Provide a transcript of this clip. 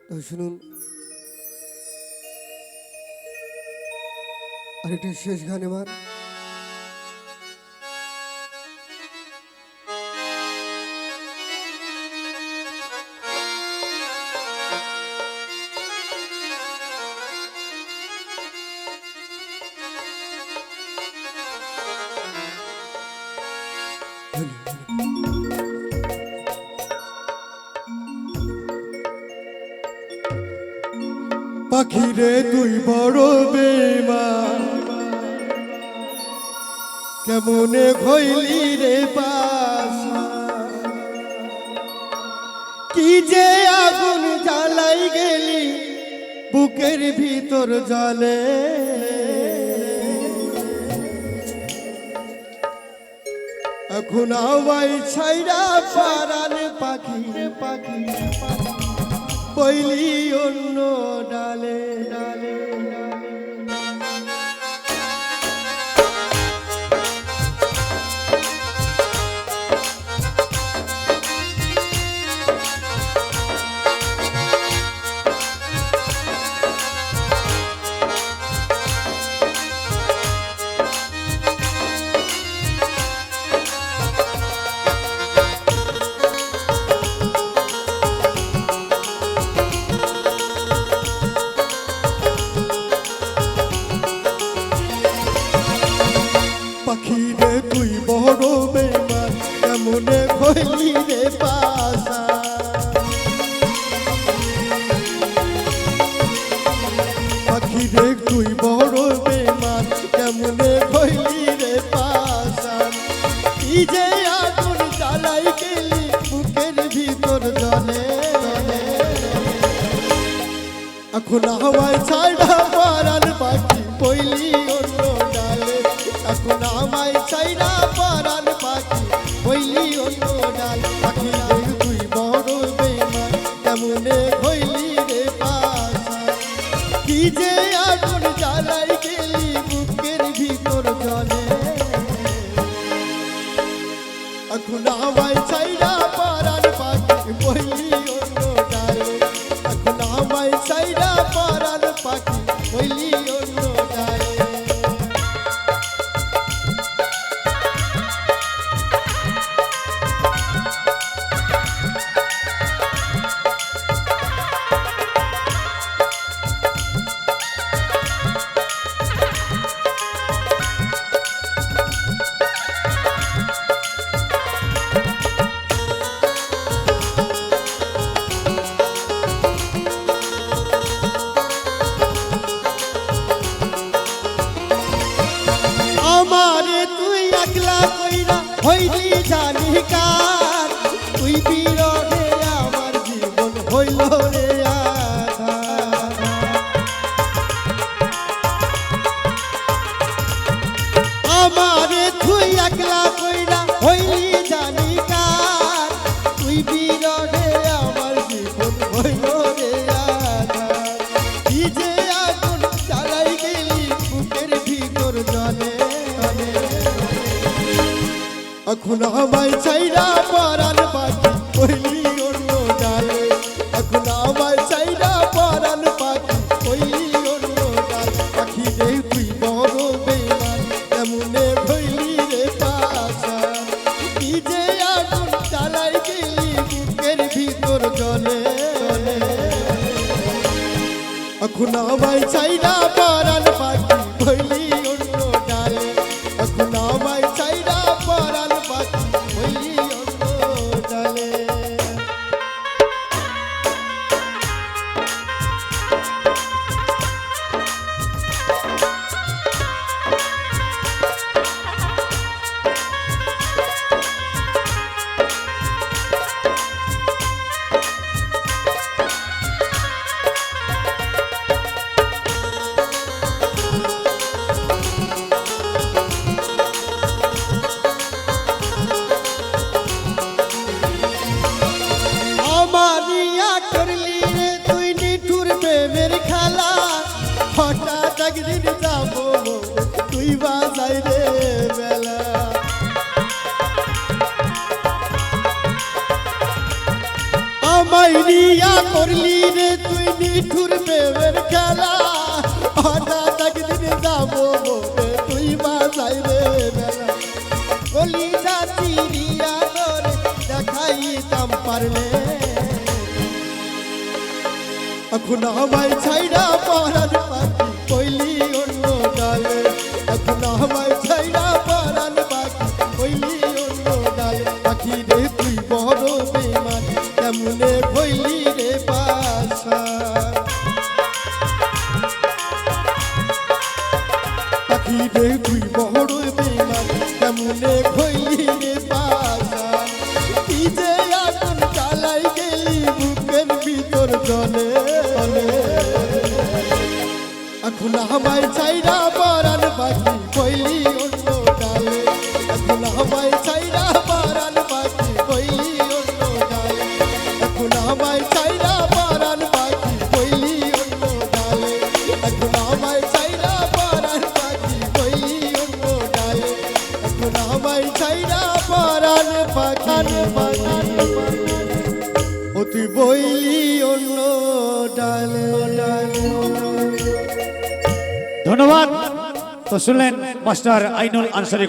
তো শুনুন আরেকটা শেষ গান এবার। পাখিরে তুই বড় বেঈমান, কেমনে হইলি রে বাসা, কি যে আগুন জ্বালাই গেলি বুকের ভিতর জ্বলে। এখন আমায় ছাইরা পারান পাখি পাখি পইলি অন্য ডালে ডালে ডালে। পাখিরে তুই বড় বেঈমান, কেমনে হইলি রে বাসা, পাখিরে তুই বড় বেঈমান, কেমনে হইলি রে বাসা, কি যে আগুন জ্বালাই গেলি বুকের ভিতর জ্বলে। এখন আমায় ছাড়া পারান পাখি পইলি অন্য ডালে, এখন আমায় ছাইরা পারান পাখি হইলি অন্য ডাল। পাখি তুই বড় বেঈমান, কেমনে হইলি রে বাসা, কি যে আগুন জ্বালাই গেলি বুকের ভিতর জ্বলে। এখন আমায় ছাইরা পারান পাখি হইলি অন্য ডালে, এখন আমায় ছাইরা পারান পাখি হইলি অন্য ডালে। আমারে তুই একলা কইরা হইলি জানি কার, তুই বিরহে আমার জীবন হইল রে আধার। আমারে তুই একলা কইরা হইলি জানি কার, তুই বিরহে আমার জীবন হইল রে আধার। কি যে আগুন জ্বালাই গেলি বুকের ভিতর জ্বলে। এখন আমায় ছাইরা পারান পাখি হইলি অন্য ডালে, এখন আমায় ছাইরা পারান পাখি হইলি অন্য ডাল। পাখি রে তুই বড় বেঈমান, কেমনে হইলি রে বাসা, কি যে আগুন জ্বালাই গেলি বুকের ভিতর জ্বলে। এখন আমায় ছাইরা পারান পাখি হইলি অন্য ডালে, এখন আমায় ছাইরা পারান পাখি হইলি অন্য ডালে। হঠাৎ একদিন যাবো তুই বাজাই রে বেলা, আমায় নিয়া করলি রে তুই নিঠুর প্রেমের খেলা হঠাৎ একদিন যাবো বলে তুই বাজাই রে বেলা কলিজা চিরিয়া করে দেখাইতাম পারলে এখন আমায় ছাইরা পরাণ পাখি কইলি অন্য ডালে এখন আমায় ছাইরা পরাণ পাখি কইলি অন্য ডালে পাখি রে তুই বড় বেমান কেমনে কইলি রে বাসা পাখি রে তুই বড় বেমান কেমনে কইলি রে বাসা কি যে আগুন জ্বালাই গেলি বুকের ভিতর জলে এখন আমায় ছাইরা পরাণ পাখি কইলি অন্য ডালে এখন আমায় ছাইরা পরাণ পাখি কইলি অন্য ডালে এখন আমায় ছাইরা পরাণ পাখি কইলি অন্য ডালে এখন আমায় ছাইরা পরাণ পাখি কইলি অন্য ডালে এখন আমায় ছাইরা পরাণ পাখি অতি বইলি অন্য ডালে ধন্যবাদ। তো শুনলেন মাস্টার আইনুল আনসারী।